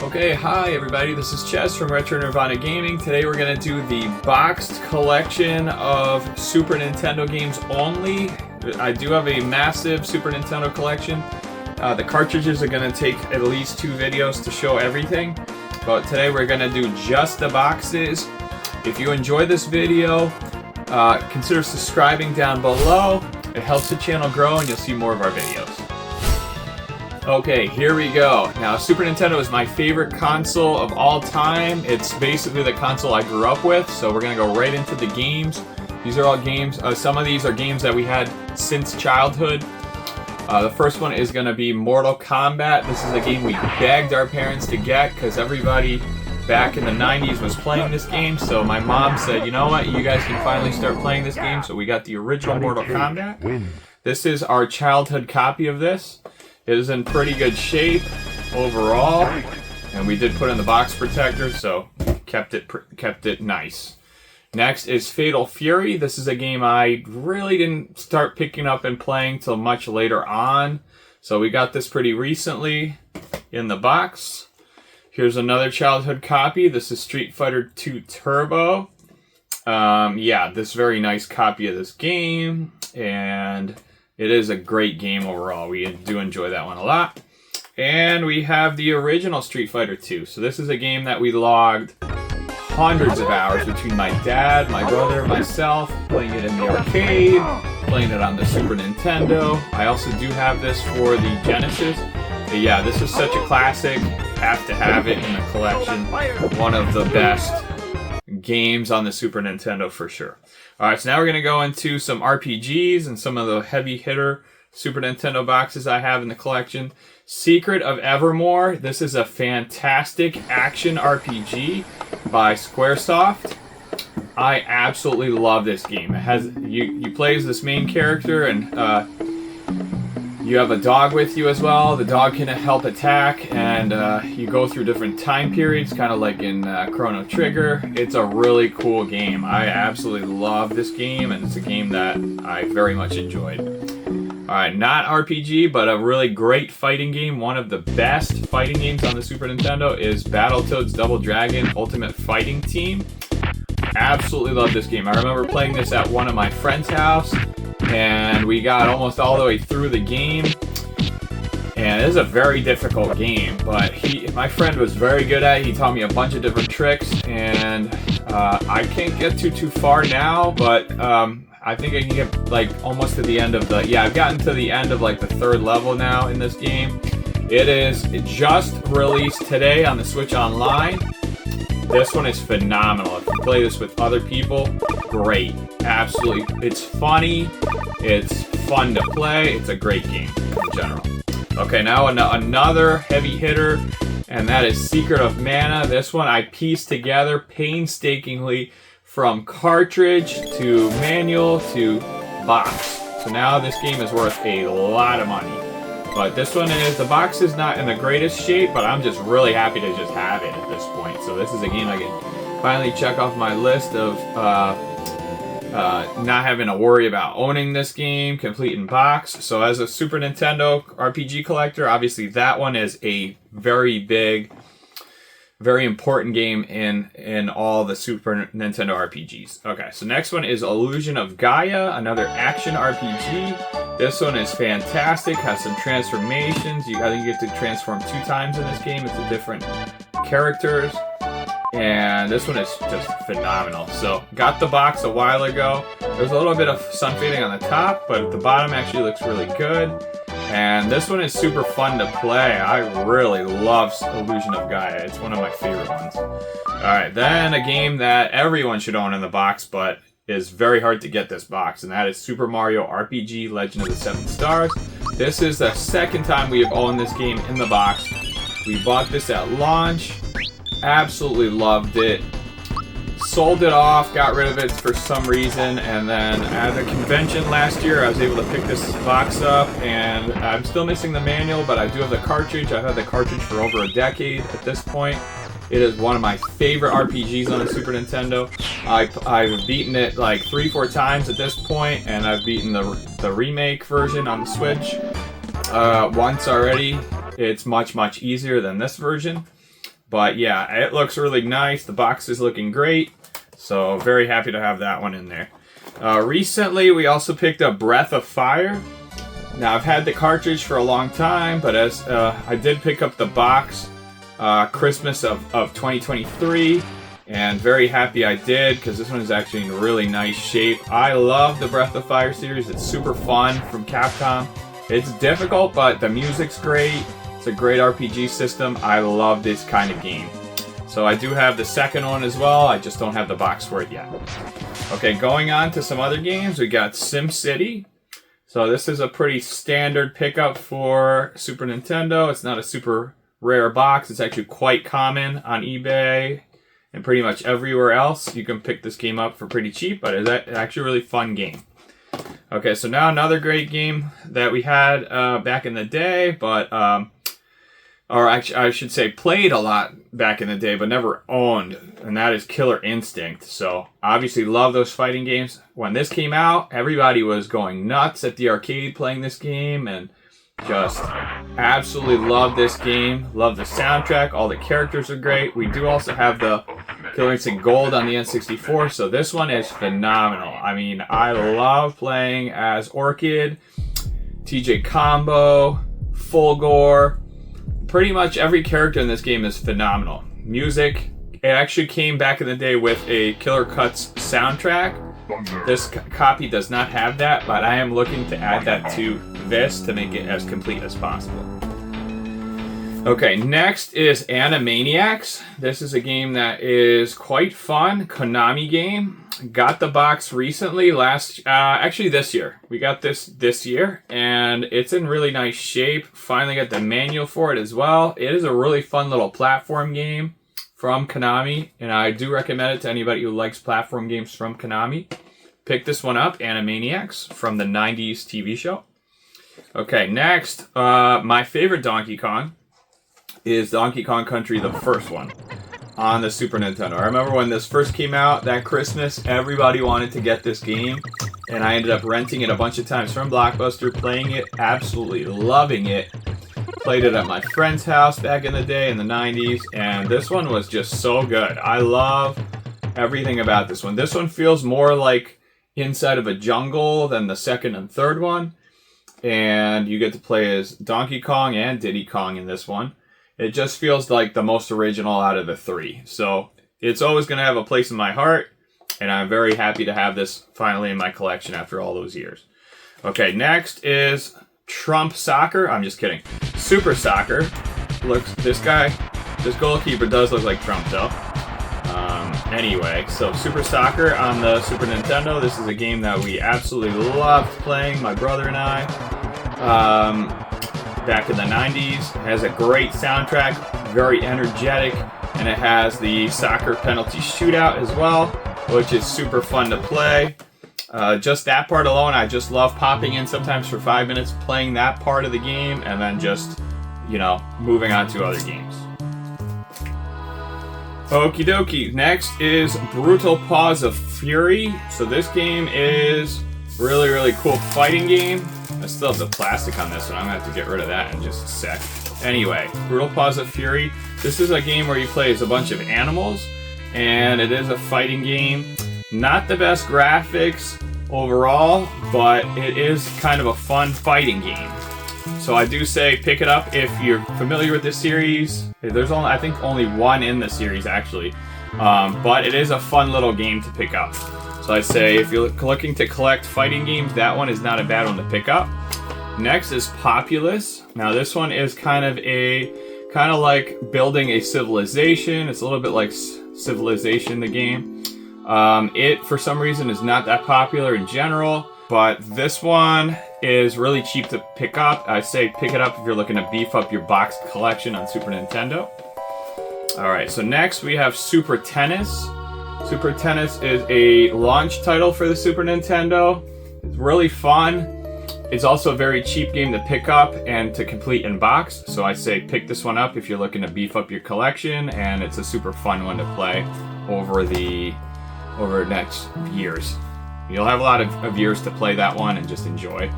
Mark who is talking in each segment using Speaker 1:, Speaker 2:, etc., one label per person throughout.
Speaker 1: Okay, hi everybody, this is Chess from Retro Nirvana Gaming. Today we're going to do the boxed collection of Super Nintendo games only. I do have a massive Super Nintendo collection. The cartridges are going to take at least 2 videos to show everything, but today we're going to do just the boxes. If you enjoy this video, consider subscribing down below. It helps the channel grow and you'll see more of our videos. Okay, here we go. Now, Super Nintendo is my favorite console of all time. It's basically the console I grew up with, so we're going to go right into the games. These are all games. Some of these are games that we had since childhood. The first one is going to be Mortal Kombat. This is a game we begged our parents to get because everybody back in the 90s was playing this game, so my mom said, you know what, you guys can finally start playing this game, so we got the original Mortal Kombat. This is our childhood copy of this. It is in pretty good shape overall, and we did put in the box protector, so kept it nice. Next is Fatal Fury. This is a game I really didn't start picking up and playing till much later on, so we got this pretty recently in the box. Here's another childhood copy. This is Street Fighter II Turbo. Yeah, this very nice copy of this game, and it is a great game overall. We do enjoy that one a lot. And we have the original Street Fighter II. So this is a game that we logged hundreds of hours between my dad, my brother, myself, playing it in the arcade, playing it on the Super Nintendo. I also do have this for the Genesis. But yeah, this is such a classic. Have to have it in the collection. One of the best games on the Super Nintendo for sure. Alright, so now we're going to go into some RPGs and some of the heavy hitter Super Nintendo boxes I have in the collection. Secret of Evermore. This is a fantastic action RPG by Squaresoft. I absolutely love this game. It has you play as this main character, and you have a dog with you as well. The dog can help attack, and you go through different time periods, kind of like in Chrono Trigger. It's a really cool game. I absolutely love this game, and it's a game that I very much enjoyed. Alright, not RPG, but a really great fighting game. One of the best fighting games on the Super Nintendo is Battletoads Double Dragon Ultimate Fighting Team. Absolutely love this game. I remember playing this at one of my friend's house, and we got almost all the way through the game, and it is a very difficult game, but my friend was very good at it. He taught me a bunch of different tricks, and I can't get too far now, but I think I can get like almost to the end of I've gotten to the end of like the 3rd level now in this game. It just released today on the Switch Online. This one is phenomenal. If you play this with other people, great. Absolutely. It's funny. It's fun to play. It's a great game in general. Okay, now another heavy hitter, and that is Secret of Mana. This one I pieced together painstakingly from cartridge to manual to box. So now this game is worth a lot of money. But this one the box is not in the greatest shape, but I'm just really happy to just have it at this point. So this is a game I can finally check off my list of not having to worry about owning this game, complete in box. So as a Super Nintendo RPG collector, obviously that one is a very big, very important game in all the Super Nintendo RPGs. Okay, so next one is Illusion of Gaia, another action RPG. This one is fantastic, has some transformations. I think you get to transform 2 times in this game into different characters. And this one is just phenomenal. So, got the box a while ago. There's a little bit of sun fading on the top, but the bottom actually looks really good. And this one is super fun to play. I really love Illusion of Gaia. It's one of my favorite ones. Alright, then a game that everyone should own in the box, but is very hard to get this box, and that is Super Mario RPG Legend of the 7 Stars. This is the 2nd time we have owned this game in the box. We bought this at launch. Absolutely loved it. Sold it off, got rid of it for some reason, and then at a convention last year I was able to pick this box up, and I'm still missing the manual, but I do have the cartridge. I've had the cartridge for over a decade at this point. It is one of my favorite RPGs on the Super Nintendo. I've beaten it like 3-4 times at this point, and I've beaten the remake version on the Switch once already. It's much easier than this version. But yeah, it looks really nice. The box is looking great. So very happy to have that one in there. Recently, we also picked up Breath of Fire. Now, I've had the cartridge for a long time, but as I did pick up the box Christmas of 2023, and very happy I did, because this one is actually in really nice shape. I love the Breath of Fire series. It's super fun from Capcom. It's difficult, but the music's great. It's a great RPG system. I love this kind of game. So I do have the second one as well. I just don't have the box for it yet. Okay, going on to some other games. We got SimCity. So this is a pretty standard pickup for Super Nintendo. It's not a super rare box. It's actually quite common on eBay and pretty much everywhere else. You can pick this game up for pretty cheap, but it's actually a really fun game. Okay, so now another great game that we had back in the day, but or actually I should say played a lot back in the day, but never owned, and that is Killer Instinct. So obviously love those fighting games. When this came out, everybody was going nuts at the arcade playing this game, and just absolutely love this game. Love the soundtrack. All the characters are great. We do also have the Killer Instinct Gold on the N64, so this one is phenomenal. I mean, I love playing as Orchid, TJ Combo, Fulgore. Pretty much every character in this game is phenomenal. Music, it actually came back in the day with a Killer Cuts soundtrack. This copy does not have that, but I am looking to add that to this to make it as complete as possible. Okay, next is Animaniacs. This is a game that is quite fun. Konami game. Got the box recently, actually this year. We got this year, and it's in really nice shape. Finally got the manual for it as well. It is a really fun little platform game from Konami, and I do recommend it to anybody who likes platform games from Konami. Pick this one up, Animaniacs, from the 90s TV show. Okay, next, my favorite Donkey Kong is Donkey Kong Country, the first one, on the Super Nintendo. I remember when this first came out that Christmas, everybody wanted to get this game, and I ended up renting it a bunch of times from Blockbuster, playing it, absolutely loving it. Played it at my friend's house back in the day in the 90s, and this one was just so good. I love everything about this one. This one feels more like inside of a jungle than the second and third one, and you get to play as Donkey Kong and Diddy Kong in this one. It just feels like the most original out of the three. So it's always going to have a place in my heart, and I'm very happy to have this finally in my collection after all those years. Okay, next is Trump Soccer. I'm just kidding. Super Soccer. This goalkeeper does look like Trump though. Anyway, so Super Soccer on the Super Nintendo. This is a game that we absolutely loved playing, my brother and I. Back in the 90s. It has a great soundtrack, very energetic, and it has the soccer penalty shootout as well, which is super fun to play. Just that part alone, I just love popping in sometimes for 5 minutes, playing that part of the game, and then just, moving on to other games. Okie dokie. Next is Brutal Paws of Fury. So this game is really, really cool fighting game. I still have the plastic on this one. I'm going to have to get rid of that in just a sec. Anyway, Brutal Paws of Fury. This is a game where you play as a bunch of animals, and it is a fighting game. Not the best graphics overall, but it is kind of a fun fighting game. So I do say pick it up if you're familiar with this series. There's I think only one in the series actually, but it is a fun little game to pick up. So I say if you're looking to collect fighting games, that one is not a bad one to pick up. Next is Populous. Now this one is kind of like building a civilization. It's a little bit like Civilization, the game. It for some reason is not that popular in general, but this one is really cheap to pick up. I say pick it up if you're looking to beef up your boxed collection on Super Nintendo. Alright, so next we have Super Tennis. Super Tennis is a launch title for the Super Nintendo. It's really fun. It's also a very cheap game to pick up and to complete in box. So I say pick this one up if you're looking to beef up your collection, and it's a super fun one to play over next years. You'll have a lot of years to play that one and just enjoy.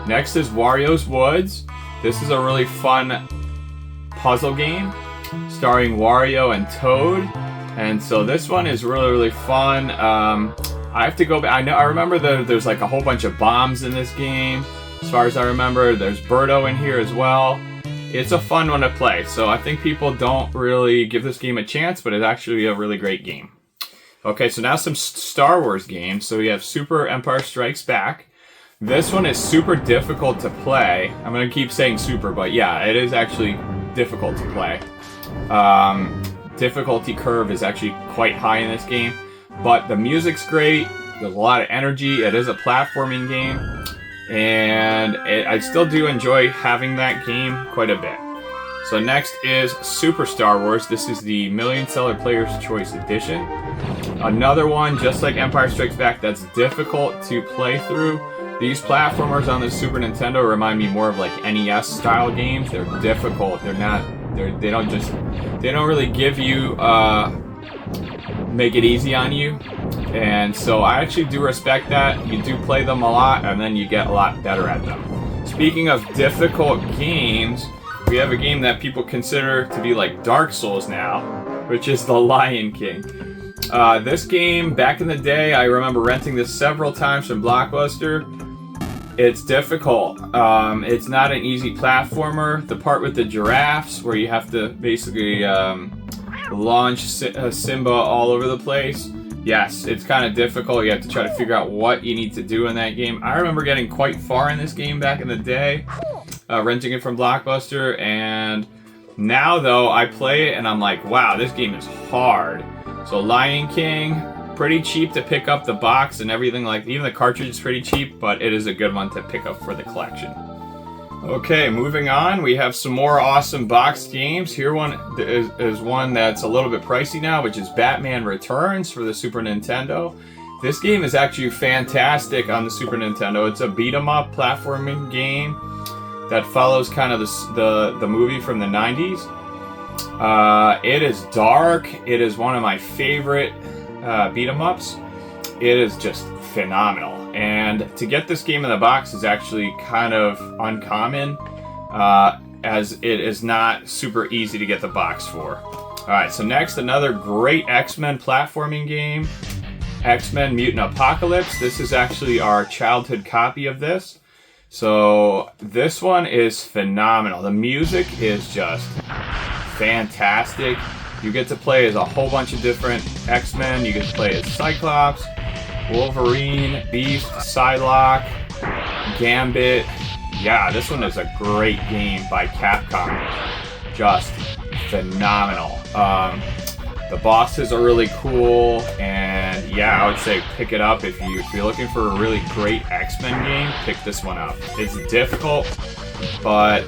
Speaker 1: Next is Wario's Woods. This is a really fun puzzle game. starring Wario and Toad. And so this one is really, really fun. I have to go back. I remember there's like a whole bunch of bombs in this game. As far as I remember, there's Birdo in here as well. It's a fun one to play. So I think people don't really give this game a chance, but it's actually a really great game. Okay, so now some Star Wars games. So we have Super Empire Strikes Back. This one is super difficult to play. I'm going to keep saying super, but yeah, it is actually difficult to play. Difficulty curve is actually quite high in this game, but the music's great. There's a lot of energy. It is a platforming game, and I still do enjoy having that game quite a bit. So next is Super Star Wars. This is the Million Seller Player's Choice Edition. Another one, just like Empire Strikes Back, that's difficult to play through. These platformers on the Super Nintendo remind me more of like NES style games. They're difficult. They don't really give you make it easy on you, and so I actually do respect that. You do play them a lot, and then you get a lot better at them. Speaking of difficult games, we have a game that people consider to be like Dark Souls now, which is The Lion King. This game, back in the day, I remember renting this several times from Blockbuster. It's difficult. It's not an easy platformer. The part with the giraffes, where you have to basically launch Simba all over the place. Yes, it's kind of difficult. You have to try to figure out what you need to do in that game. I remember getting quite far in this game back in the day, renting it from Blockbuster, and now though I play it and I'm like, wow, this game is hard. So Lion King, pretty cheap to pick up the box and everything, like even the cartridge is pretty cheap, but it is a good one to pick up for the collection. Okay, moving on, we have some more awesome boxed games. Here one is one that's a little bit pricey now, which is Batman Returns for the Super Nintendo. This game is actually fantastic on the Super Nintendo. It's a beat-em-up platforming game that follows kind of the movie from the 90s. It is dark. It is one of my favorite beat-em-ups. It is just phenomenal, and to get this game in the box is actually kind of uncommon, as it is not super easy to get the box for. Alright, so next, another great X-Men platforming game, X-Men Mutant Apocalypse. This is actually our childhood copy of this. So this one is phenomenal. The music is just fantastic. You get to play as a whole bunch of different X-Men. You get to play as Cyclops, Wolverine, Beast, Psylocke, Gambit. Yeah, this one is a great game by Capcom. Just phenomenal. The bosses are really cool, and yeah, I would say pick it up if you're looking for a really great X-Men game. Pick this one up. It's difficult, but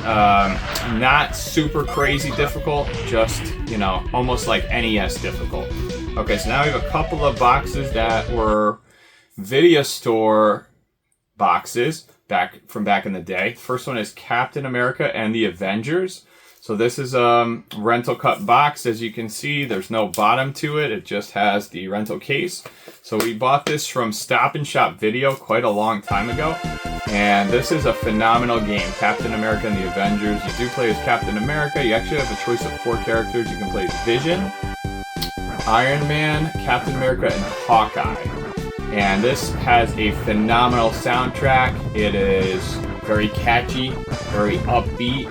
Speaker 1: not super crazy difficult. Just, you know, almost like NES difficult. Okay, so now we have a couple of boxes that were video store boxes back in the day. First one is Captain America and the Avengers. So this is a rental cut box. As you can see, there's no bottom to it. It just has the rental case. So we bought this from Stop and Shop Video quite a long time ago. And this is a phenomenal game, Captain America and the Avengers. You do play as Captain America. You actually have a choice of 4 characters. You can play as Vision, Iron Man, Captain America, and Hawkeye. And this has a phenomenal soundtrack. It is very catchy, very upbeat,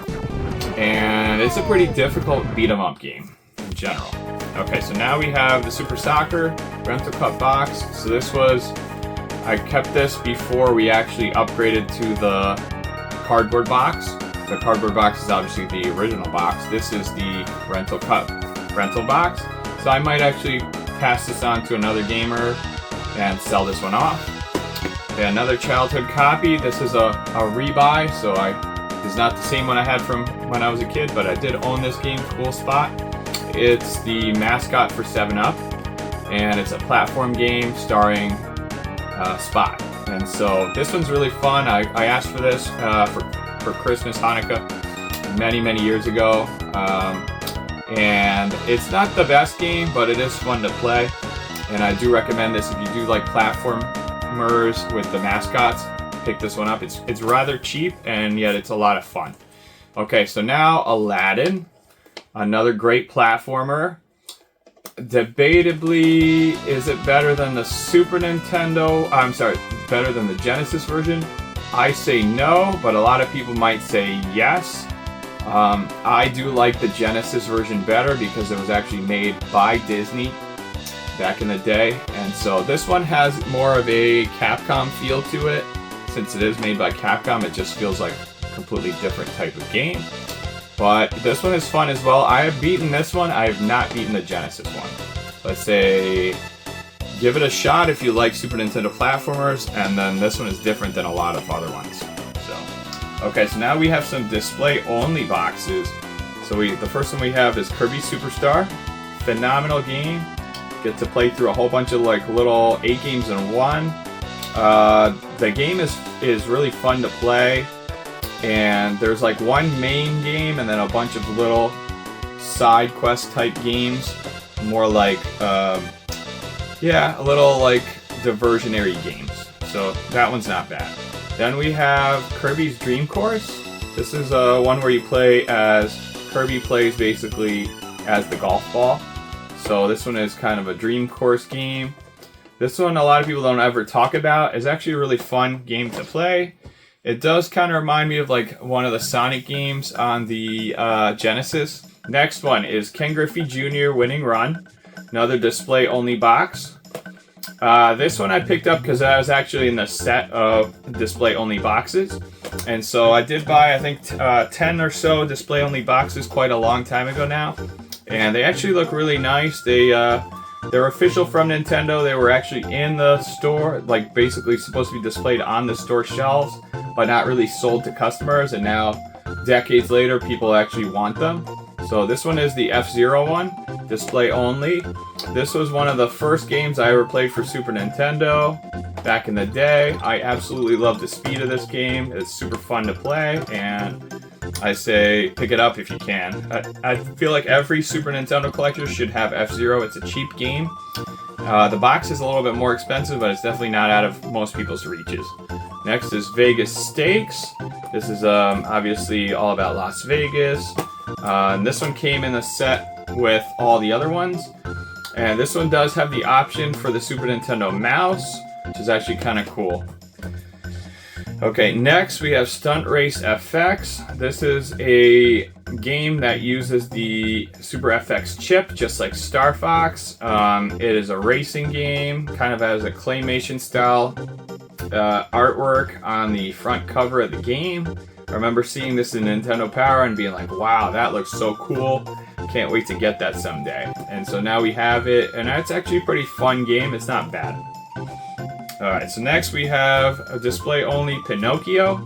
Speaker 1: and it's a pretty difficult beat-em-up game in general. Okay, so now we have the Super Soccer rental cut box. So this was, I kept this before we actually upgraded to the cardboard box. The cardboard box is obviously the original box. This is the rental cut rental box. So I might actually pass this on to another gamer and sell this one off. Okay, another childhood copy. This is a rebuy, so it's not the same one I had from when I was a kid, but I did own this game. Cool spot. It's the mascot for 7-Up, and it's a platform game starring Spot. And so this one's really fun. I asked for this for Christmas, Hanukkah, many years ago. And it's not the best game, but it is fun to play. And I do recommend this if you do like platformers with the mascots. Pick this one up. It's rather cheap, and yet it's a lot of fun. Okay, so now Aladdin. Another great platformer. Debatably, is it better than the Super Nintendo? I'm sorry, better than the Genesis version? I say no, but a lot of people might say yes. I do like the Genesis version better because it was actually made by Disney back in the day. And so this one has more of a Capcom feel to it. Since it is made by Capcom, it just feels like a completely different type of game. But this one is fun as well. I have beaten this one. I have not beaten the Genesis one. Let's say, give it a shot if you like Super Nintendo platformers, and then this one is different than a lot of other ones. So, okay, so now we have some display-only boxes. So the first one we have is Kirby Superstar. Phenomenal game. Get to play through a whole bunch of like little 8 games in one. The game is really fun to play. And there's like one main game and then a bunch of little side quest type games. More like, a little like diversionary games. So that one's not bad. Then we have Kirby's Dream Course. This is one where you play as, Kirby plays basically as the golf ball. So this one is kind of a Dream Course game. This one a lot of people don't ever talk about. It's actually a really fun game to play. It does kind of remind me of like one of the Sonic games on the Genesis. Next one is Ken Griffey Jr. Winning Run. Another display-only box. This one I picked up because I was actually in the set of display-only boxes. And so I did buy, I think, 10 or so display-only boxes quite a long time ago now. And they actually look really nice. They're official from Nintendo. They were actually in the store, like basically supposed to be displayed on the store shelves, but not really sold to customers. And now, decades later, people actually want them. So this one is the F-Zero one, display only. This was one of the first games I ever played for Super Nintendo back in the day. I absolutely love the speed of this game. It's super fun to play, and I say pick it up if you can. I feel like every Super Nintendo collector should have F-Zero. It's a cheap game. The box is a little bit more expensive, but it's definitely not out of most people's reaches. Next is Vegas Stakes. This is obviously all about Las Vegas. And this one came in a set with all the other ones. And this one does have the option for the Super Nintendo mouse, which is actually kind of cool. Okay, next we have Stunt Race FX. This is a game that uses the Super FX chip, just like Star Fox. It is a racing game, kind of has a claymation style artwork on the front cover of the game. I remember seeing this in Nintendo Power and being like, wow, that looks so cool. Can't wait to get that someday. And so now we have it, and it's actually a pretty fun game. It's not bad. Alright, so next we have a display-only Pinocchio.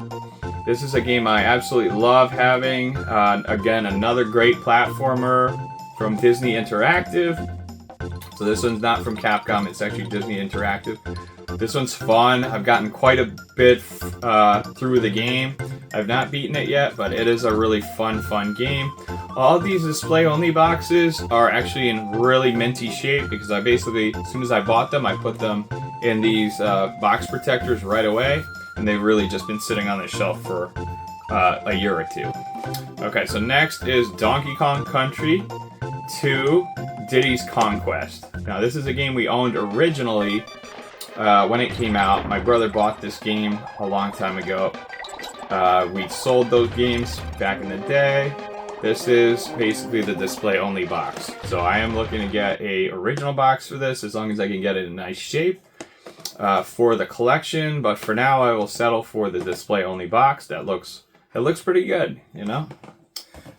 Speaker 1: This is a game I absolutely love having. Again, another great platformer from Disney Interactive. So this one's not from Capcom, it's actually Disney Interactive. This one's fun. I've gotten quite a bit through the game. I've not beaten it yet, but it is a really fun game. All these display-only boxes are actually in really minty shape because I basically, as soon as I bought them, I put them in these box protectors right away, and they've really just been sitting on the shelf for a year or two. Okay, so next is Donkey Kong Country 2 Diddy's Conquest. Now, this is a game we owned originally when it came out. My brother bought this game a long time ago. We sold those games back in the day. This is basically the display-only box. So I am looking to get a original box for this, as long as I can get it in nice shape for the collection. But for now, I will settle for the display-only box. It looks pretty good, you know?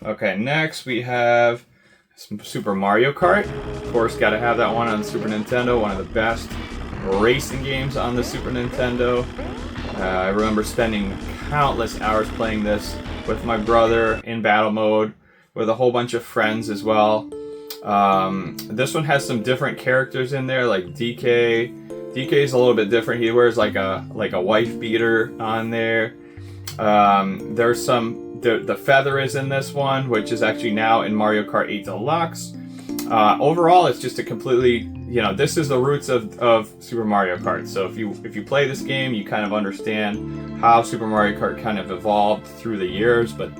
Speaker 1: Okay, next we have some Super Mario Kart. Of course, got to have that one on Super Nintendo. One of the best racing games on the Super Nintendo. I remember spending countless hours playing this with my brother in battle mode with a whole bunch of friends as well. This one has some different characters in there, like DK. DK is a little bit different. He wears like a wife beater on there. There's the feather is in this one, which is actually now in Mario Kart 8 Deluxe. Overall, it's just a completely, this is the roots of Super Mario Kart. So if you play this game, you kind of understand how Super Mario Kart kind of evolved through the years. But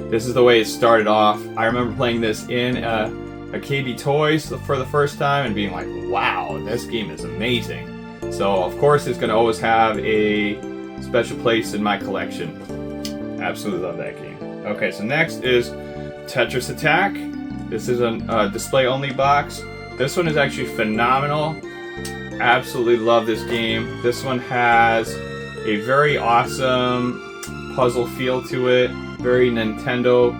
Speaker 1: this is the way it started off. I remember playing this in a KB Toys for the first time and being like, wow, this game is amazing. So of course it's going to always have a special place in my collection. Absolutely love that game. Okay, so next is Tetris Attack. This is a display only box. This one is actually phenomenal. Absolutely love this game. This one has a very awesome puzzle feel to it. Very Nintendo,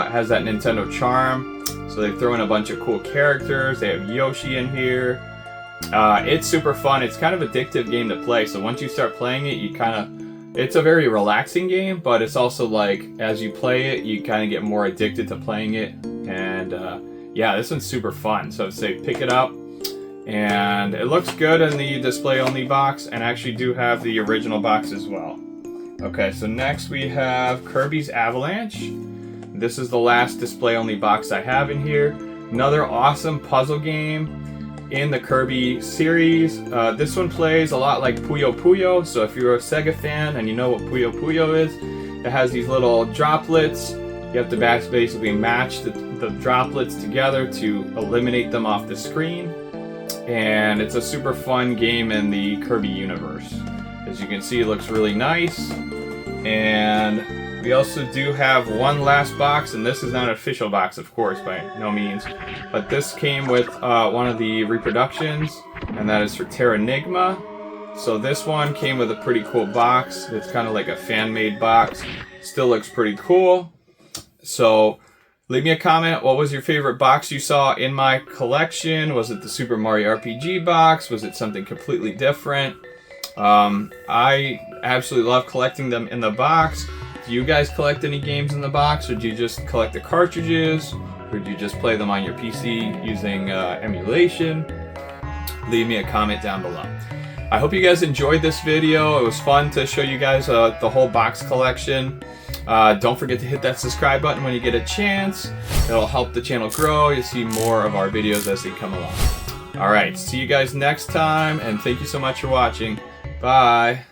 Speaker 1: has that Nintendo charm. So they throw in a bunch of cool characters. They have Yoshi in here. It's super fun. It's kind of addictive game to play. So once you start playing it, you kind of, it's a very relaxing game, but it's also like, as you play it, you kind of get more addicted to playing it. And yeah, this one's super fun. So say pick it up. And it looks good in the display only box, and I actually do have the original box as well. Okay, so next we have Kirby's Avalanche. This is the last display only box I have in here. Another awesome puzzle game in the Kirby series. This one plays a lot like Puyo Puyo, so if you're a Sega fan and you know what Puyo Puyo is, it has these little droplets. You have to basically match the droplets together to eliminate them off the screen. And it's a super fun game in the Kirby universe. As you can see, it looks really nice. And we also do have one last box, and this is not an official box, of course, by no means. But this came with one of the reproductions, and that is for Terranigma. So this one came with a pretty cool box. It's kind of like a fan-made box. Still looks pretty cool. So leave me a comment. What was your favorite box you saw in my collection? Was it the Super Mario RPG box? Was it something completely different? I absolutely love collecting them in the box. Do you guys collect any games in the box, or do you just collect the cartridges? Or do you just play them on your PC using emulation? Leave me a comment down below. I hope you guys enjoyed this video. It was fun to show you guys the whole box collection. Don't forget to hit that subscribe button when you get a chance. It'll help the channel grow. You'll see more of our videos as they come along. Alright, see you guys next time, and thank you so much for watching. Bye!